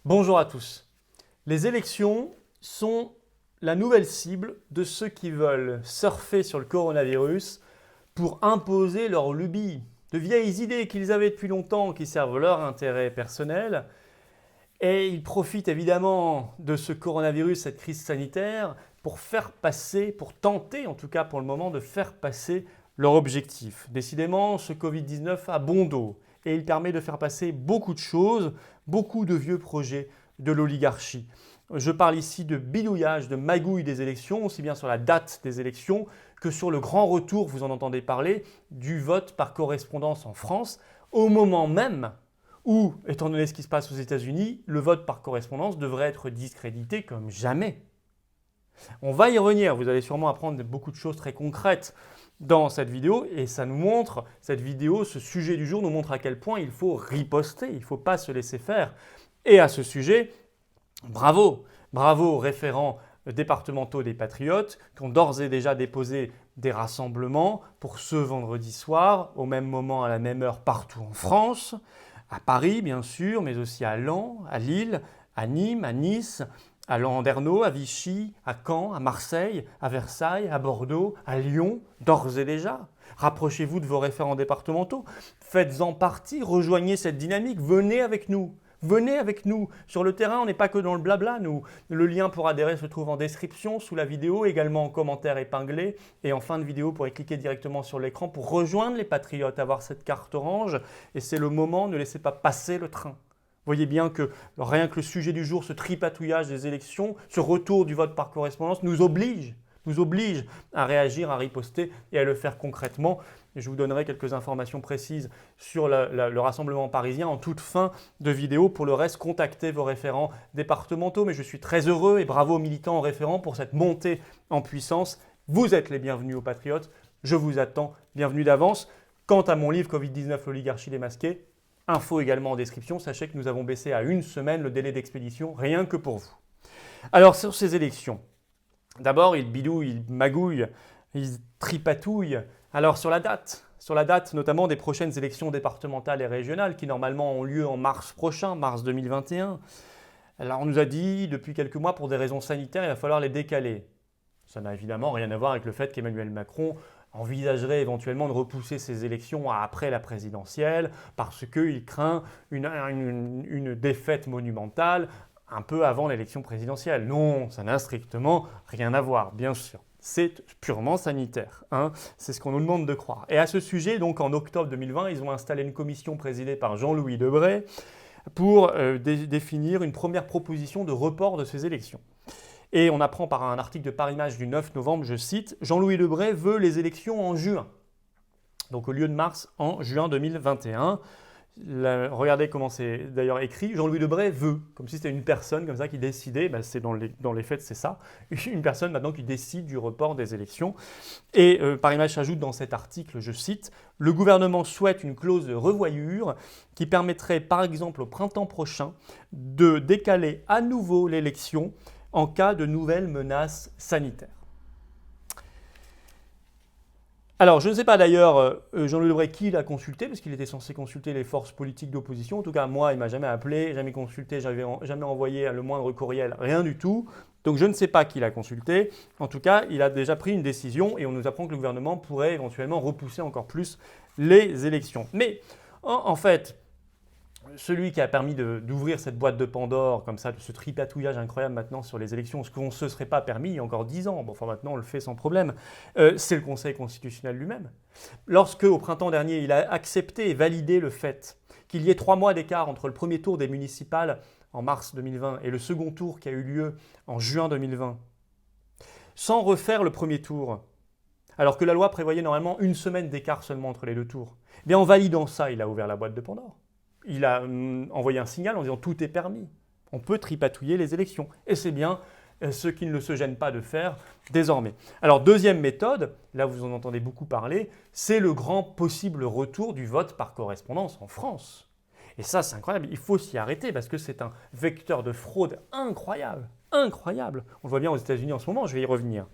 Bonjour à tous. Les élections sont la nouvelle cible de ceux qui veulent surfer sur le coronavirus pour imposer leurs lubies, de vieilles idées qu'ils avaient depuis longtemps qui servent leur intérêt personnel. Et ils profitent évidemment de ce coronavirus, cette crise sanitaire, pour faire passer, pour tenter en tout cas pour le moment de faire passer leur objectif. Décidément, ce Covid-19 a bon dos et il permet de faire passer beaucoup de choses, beaucoup de vieux projets de l'oligarchie. Je parle ici de bidouillage, de magouille des élections, aussi bien sur la date des élections que sur le grand retour, vous en entendez parler, du vote par correspondance en France, au moment même où, étant donné ce qui se passe aux États-Unis, le vote par correspondance devrait être discrédité comme jamais. On va y revenir, vous allez sûrement apprendre beaucoup de choses très concrètes dans cette vidéo et ça nous montre, cette vidéo, ce sujet du jour nous montre à quel point il faut riposter, il ne faut pas se laisser faire. Et à ce sujet, bravo aux référents départementaux des Patriotes qui ont d'ores et déjà déposé des rassemblements pour ce vendredi soir, au même moment, à la même heure, partout en France, à Paris bien sûr, mais aussi à Laon, à Lille, à Nîmes, à Nice, à Landerneau, à Vichy, à Caen, à Marseille, à Versailles, à Bordeaux, à Lyon, d'ores et déjà. Rapprochez-vous de vos référents départementaux, faites-en partie, rejoignez cette dynamique, venez avec nous. Venez avec nous. Sur le terrain, on n'est pas que dans le blabla, nous. Le lien pour adhérer se trouve en description, sous la vidéo, également en commentaire épinglé. Et en fin de vidéo, vous pourrez cliquer directement sur l'écran pour rejoindre les Patriotes, avoir cette carte orange. Et c'est le moment, ne laissez pas passer le train. Voyez bien que rien que le sujet du jour, ce tripatouillage des élections, ce retour du vote par correspondance nous oblige à réagir, à riposter et à le faire concrètement. Et je vous donnerai quelques informations précises sur le rassemblement parisien en toute fin de vidéo. Pour le reste, contactez vos référents départementaux. Mais je suis très heureux et bravo aux militants référents pour cette montée en puissance. Vous êtes les bienvenus aux Patriotes. Je vous attends. Bienvenue d'avance. Quant à mon livre Covid-19, l'oligarchie démasquée, info également en description. Sachez que nous avons baissé à 1 semaine le délai d'expédition, rien que pour vous. Alors sur ces élections, d'abord ils bidouillent, ils magouillent, ils tripatouillent. Alors sur la date notamment des prochaines élections départementales et régionales qui normalement ont lieu en mars prochain, mars 2021. Alors on nous a dit depuis quelques mois pour des raisons sanitaires, il va falloir les décaler. Ça n'a évidemment rien à voir avec le fait qu'Emmanuel Macron envisagerait éventuellement de repousser ces élections à après la présidentielle parce qu'il craint une défaite monumentale un peu avant l'élection présidentielle. Non, ça n'a strictement rien à voir, bien sûr. C'est purement sanitaire, hein. C'est ce qu'on nous demande de croire. Et à ce sujet, donc en octobre 2020, ils ont installé une commission présidée par Jean-Louis Debré pour définir une première proposition de report de ces élections. Et on apprend par un article de Paris Match du 9 novembre, je cite, Jean-Louis Debré veut les élections en juin. Donc au lieu de mars, en juin 2021. Regardez comment c'est d'ailleurs écrit, Jean-Louis Debré veut, comme si c'était une personne comme ça qui décidait, c'est dans les faits c'est ça, une personne maintenant qui décide du report des élections. Et Paris Match ajoute dans cet article, je cite, le gouvernement souhaite une clause de revoyure qui permettrait par exemple au printemps prochain de décaler à nouveau l'élection en cas de nouvelles menaces sanitaires. Alors, je ne sais pas d'ailleurs, Jean-Louis Debré, qui l'a consulté, parce qu'il était censé consulter les forces politiques d'opposition. En tout cas, moi, il ne m'a jamais appelé, jamais consulté, jamais envoyé le moindre courriel, rien du tout. Donc, je ne sais pas qui l'a consulté. En tout cas, il a déjà pris une décision et on nous apprend que le gouvernement pourrait éventuellement repousser encore plus les élections. Mais, en fait, celui qui a permis d'ouvrir cette boîte de Pandore, comme ça, de ce tripatouillage incroyable maintenant sur les élections, ce qu'on ne se serait pas permis il y a encore 10 ans, bon, enfin maintenant on le fait sans problème, c'est le Conseil constitutionnel lui-même. Lorsque, au printemps dernier, il a accepté et validé le fait qu'il y ait 3 mois d'écart entre le premier tour des municipales en mars 2020 et le second tour qui a eu lieu en juin 2020, sans refaire le premier tour, alors que la loi prévoyait normalement 1 semaine d'écart seulement entre les 2 tours, eh bien en validant ça, il a ouvert la boîte de Pandore. Il a envoyé un signal en disant tout est permis. On peut tripatouiller les élections. Et c'est bien ce qu'il ne se gêne pas de faire désormais. Alors deuxième méthode, là vous en entendez beaucoup parler, c'est le grand possible retour du vote par correspondance en France. Et ça c'est incroyable, il faut s'y arrêter parce que c'est un vecteur de fraude incroyable, incroyable. On le voit bien aux États-Unis en ce moment, je vais y revenir.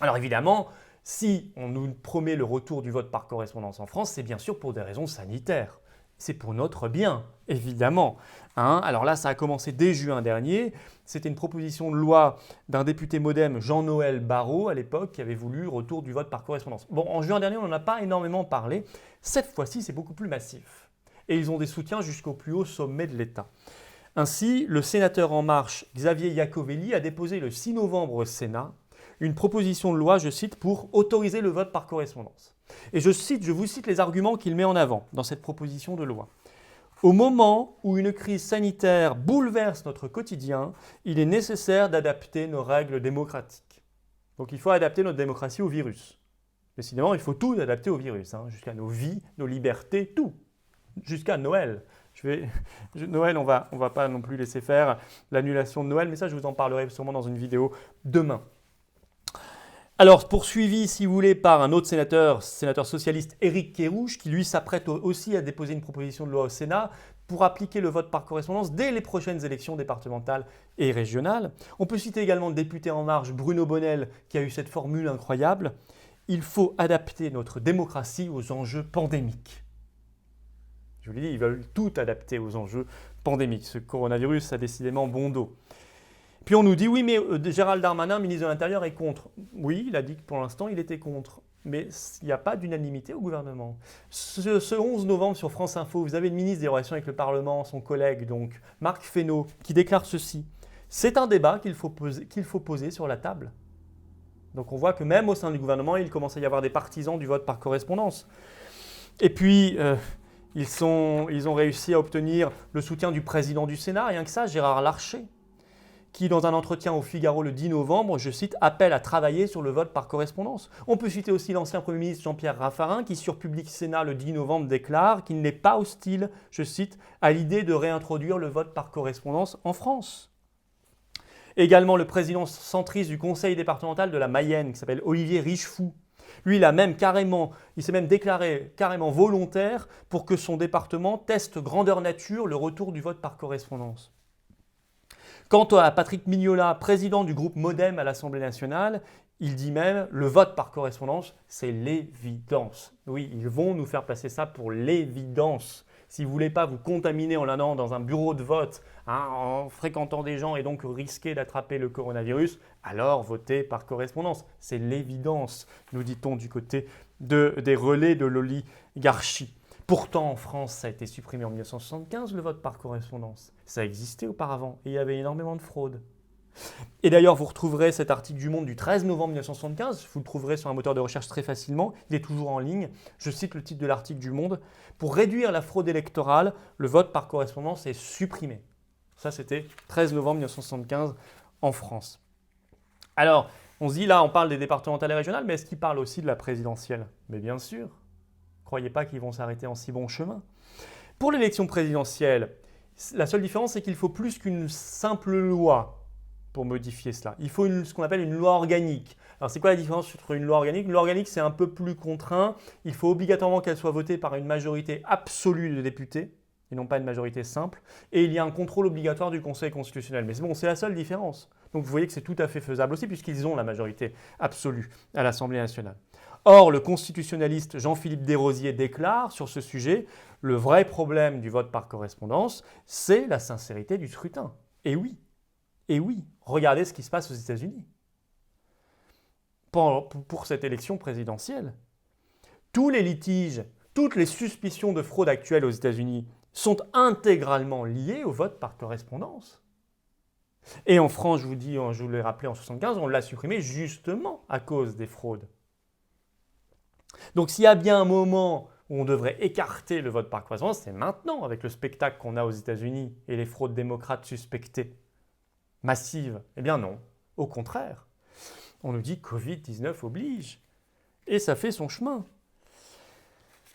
Alors évidemment, si on nous promet le retour du vote par correspondance en France, c'est bien sûr pour des raisons sanitaires. c'est pour notre bien, évidemment. Alors là, ça a commencé dès juin dernier. C'était une proposition de loi d'un député MoDem, Jean-Noël Barrot, à l'époque, qui avait voulu retour du vote par correspondance. Bon, en juin dernier, on n'en a pas énormément parlé. Cette fois-ci, c'est beaucoup plus massif. Et ils ont des soutiens jusqu'au plus haut sommet de l'État. Ainsi, le sénateur En Marche, Xavier Iacovelli, a déposé le 6 novembre au Sénat une proposition de loi, je cite, pour autoriser le vote par correspondance. Et je vous cite les arguments qu'il met en avant dans cette proposition de loi. Au moment où une crise sanitaire bouleverse notre quotidien, il est nécessaire d'adapter nos règles démocratiques. Donc il faut adapter notre démocratie au virus. Décidément, il faut tout adapter au virus, jusqu'à nos vies, nos libertés, tout. Jusqu'à Noël. Noël, on va pas non plus laisser faire l'annulation de Noël, mais ça, je vous en parlerai sûrement dans une vidéo demain. Alors, poursuivi, si vous voulez, par un autre sénateur socialiste, Éric Kerrouche, qui lui s'apprête aussi à déposer une proposition de loi au Sénat pour appliquer le vote par correspondance dès les prochaines élections départementales et régionales. On peut citer également le député En Marche, Bruno Bonnell, qui a eu cette formule incroyable. Il faut adapter notre démocratie aux enjeux pandémiques. Je vous l'ai dit, ils veulent tout adapter aux enjeux pandémiques. Ce coronavirus a décidément bon dos. Puis on nous dit, oui, mais Gérald Darmanin, ministre de l'Intérieur, est contre. Oui, il a dit que pour l'instant, il était contre. Mais il n'y a pas d'unanimité au gouvernement. Ce 11 novembre sur France Info, vous avez le ministre des Relations avec le Parlement, son collègue, donc Marc Fesneau, qui déclare ceci. C'est un débat qu'il faut poser sur la table. Donc on voit que même au sein du gouvernement, il commence à y avoir des partisans du vote par correspondance. Et puis, ils ont réussi à obtenir le soutien du président du Sénat, rien que ça, Gérard Larcher, qui, dans un entretien au Figaro le 10 novembre, je cite, appelle à travailler sur le vote par correspondance. On peut citer aussi l'ancien Premier ministre Jean-Pierre Raffarin, qui, sur Public Sénat le 10 novembre, déclare qu'il n'est pas hostile, je cite, à l'idée de réintroduire le vote par correspondance en France. Également le président centriste du conseil départemental de la Mayenne, qui s'appelle Olivier Richefou. Lui, il s'est même déclaré carrément volontaire pour que son département teste grandeur nature le retour du vote par correspondance. Quant à Patrick Mignola, président du groupe MoDem à l'Assemblée nationale, il dit même le vote par correspondance, c'est l'évidence. Oui, ils vont nous faire passer ça pour l'évidence. Si vous ne voulez pas vous contaminer en allant dans un bureau de vote, en fréquentant des gens et donc risquer d'attraper le coronavirus, alors votez par correspondance. C'est l'évidence, nous dit-on du côté des relais de l'oligarchie. Pourtant, en France, ça a été supprimé en 1975, le vote par correspondance. Ça existait auparavant et il y avait énormément de fraude. Et d'ailleurs, vous retrouverez cet article du Monde du 13 novembre 1975, vous le trouverez sur un moteur de recherche très facilement, il est toujours en ligne. Je cite le titre de l'article du Monde. Pour réduire la fraude électorale, le vote par correspondance est supprimé. Ça, c'était 13 novembre 1975 en France. Alors, on se dit là, on parle des départementales et régionales, mais est-ce qu'il parle aussi de la présidentielle? Mais bien sûr. Croyez pas qu'ils vont s'arrêter en si bon chemin. Pour l'élection présidentielle, la seule différence, c'est qu'il faut plus qu'une simple loi pour modifier cela. Il faut ce qu'on appelle une loi organique. Alors, c'est quoi la différence entre une loi organique? Une loi organique, c'est un peu plus contraint. Il faut obligatoirement qu'elle soit votée par une majorité absolue de députés, et non pas une majorité simple. Et il y a un contrôle obligatoire du Conseil constitutionnel. Mais c'est la seule différence. Donc, vous voyez que c'est tout à fait faisable aussi, puisqu'ils ont la majorité absolue à l'Assemblée nationale. Or, le constitutionnaliste Jean-Philippe Desrosiers déclare sur ce sujet « Le vrai problème du vote par correspondance, c'est la sincérité du scrutin. » Et oui, regardez ce qui se passe aux États-Unis. Pour cette élection présidentielle, tous les litiges, toutes les suspicions de fraude actuelles aux États-Unis sont intégralement liées au vote par correspondance. Et en France, je vous l'ai rappelé en 1975, on l'a supprimé justement à cause des fraudes. Donc s'il y a bien un moment où on devrait écarter le vote par correspondance, c'est maintenant avec le spectacle qu'on a aux États-Unis et les fraudes démocrates suspectées, massives. Eh bien non, au contraire. On nous dit Covid-19 oblige et ça fait son chemin.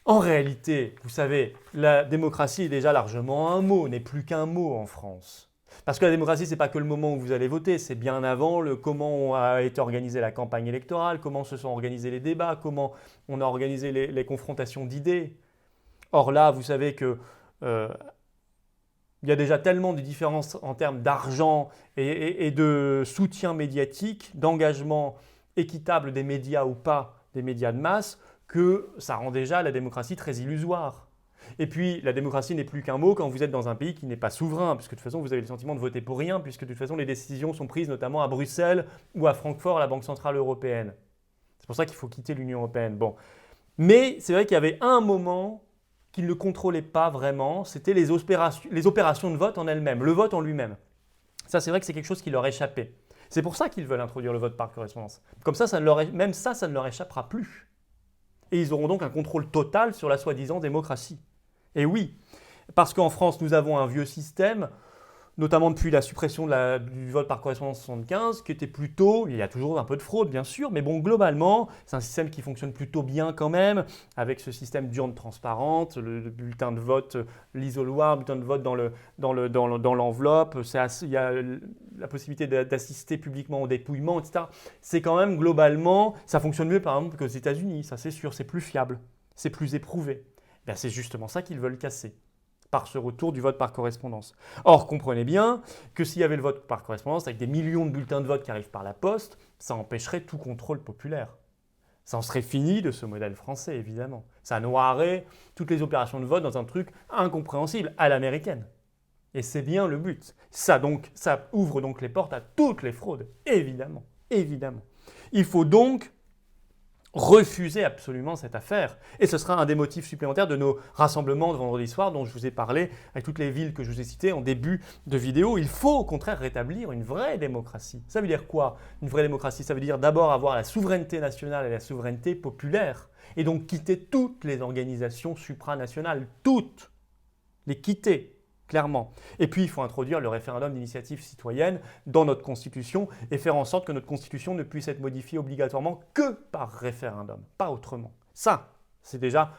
En réalité, vous savez, la démocratie est déjà largement un mot, n'est plus qu'un mot en France. Parce que la démocratie, ce n'est pas que le moment où vous allez voter, c'est bien avant comment a été organisée la campagne électorale, comment se sont organisés les débats, comment on a organisé les confrontations d'idées. Or là, vous savez que il y a déjà tellement de différences en termes d'argent et de soutien médiatique, d'engagement équitable des médias ou pas, des médias de masse, que ça rend déjà la démocratie très illusoire. Et puis, la démocratie n'est plus qu'un mot quand vous êtes dans un pays qui n'est pas souverain, puisque de toute façon, vous avez le sentiment de voter pour rien, puisque de toute façon, les décisions sont prises notamment à Bruxelles ou à Francfort, à la Banque Centrale Européenne. C'est pour ça qu'il faut quitter l'Union Européenne. Bon. Mais c'est vrai qu'il y avait un moment qu'ils ne contrôlaient pas vraiment, c'était les opérations de vote en elles-mêmes, le vote en lui-même. Ça, c'est vrai que c'est quelque chose qui leur échappait. C'est pour ça qu'ils veulent introduire le vote par correspondance. Comme ça, même ça ne leur échappera plus. Et ils auront donc un contrôle total sur la soi-disant démocratie. Et oui, parce qu'en France, nous avons un vieux système, notamment depuis la suppression du vote par correspondance en 1975, qui était plutôt, il y a toujours un peu de fraude bien sûr, mais bon, globalement, c'est un système qui fonctionne plutôt bien quand même, avec ce système d'urne transparente, le bulletin de vote, l'isoloir, le bulletin de vote dans l'enveloppe, il y a la possibilité d'assister publiquement au dépouillement, etc. C'est quand même globalement, ça fonctionne mieux par exemple qu'aux États-Unis, ça c'est sûr, c'est plus fiable, c'est plus éprouvé. Ben, c'est justement ça qu'ils veulent casser par ce retour du vote par correspondance. Or, comprenez bien que s'il y avait le vote par correspondance avec des millions de bulletins de vote qui arrivent par la poste, ça empêcherait tout contrôle populaire. Ça en serait fini de ce modèle français, évidemment. Ça noierait toutes les opérations de vote dans un truc incompréhensible à l'américaine. Et c'est bien le but. Ça ouvre donc les portes à toutes les fraudes, évidemment. Évidemment. Il faut donc refuser absolument cette affaire. Et ce sera un des motifs supplémentaires de nos rassemblements de vendredi soir dont je vous ai parlé avec toutes les villes que je vous ai citées en début de vidéo. Il faut au contraire rétablir une vraie démocratie. Ça veut dire quoi? Une vraie démocratie, ça veut dire d'abord avoir la souveraineté nationale et la souveraineté populaire. Et donc quitter toutes les organisations supranationales, toutes. Les quitter. Clairement. Et puis, il faut introduire le référendum d'initiative citoyenne dans notre Constitution et faire en sorte que notre Constitution ne puisse être modifiée obligatoirement que par référendum, pas autrement. Ça, c'est déjà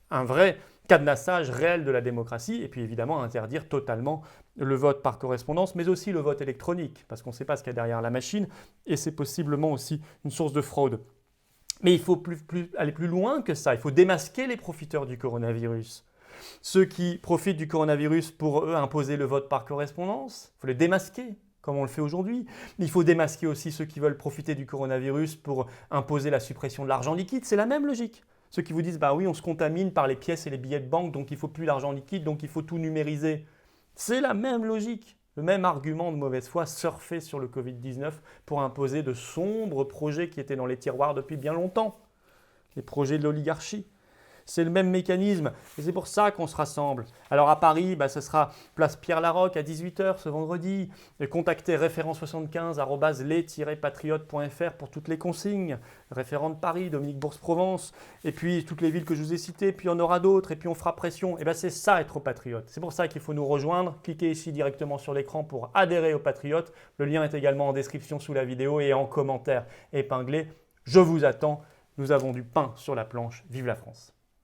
un vrai cadenassage réel de la démocratie et puis évidemment interdire totalement le vote par correspondance, mais aussi le vote électronique, parce qu'on ne sait pas ce qu'il y a derrière la machine et c'est possiblement aussi une source de fraude. Mais il faut aller plus loin que ça, il faut démasquer les profiteurs du coronavirus. Ceux qui profitent du coronavirus pour eux imposer le vote par correspondance, il faut les démasquer, comme on le fait aujourd'hui. Il faut démasquer aussi ceux qui veulent profiter du coronavirus pour imposer la suppression de l'argent liquide, c'est la même logique. Ceux qui vous disent, bah oui, on se contamine par les pièces et les billets de banque, donc il ne faut plus l'argent liquide, donc il faut tout numériser. C'est la même logique, le même argument de mauvaise foi, surfer sur le Covid-19 pour imposer de sombres projets qui étaient dans les tiroirs depuis bien longtemps, les projets de l'oligarchie. C'est le même mécanisme et c'est pour ça qu'on se rassemble. Alors à Paris, ce sera place Pierre-Laroque à 18h ce vendredi. Et contactez référent75@les-patriotes.fr pour toutes les consignes. Référent de Paris, Dominique Bourse-Provence. Et puis toutes les villes que je vous ai citées, puis il y en aura d'autres et puis on fera pression. Et c'est ça être patriote. C'est pour ça qu'il faut nous rejoindre. Cliquez ici directement sur l'écran pour adhérer aux patriotes. Le lien est également en description sous la vidéo et en commentaire épinglé. Je vous attends. Nous avons du pain sur la planche. Vive la France!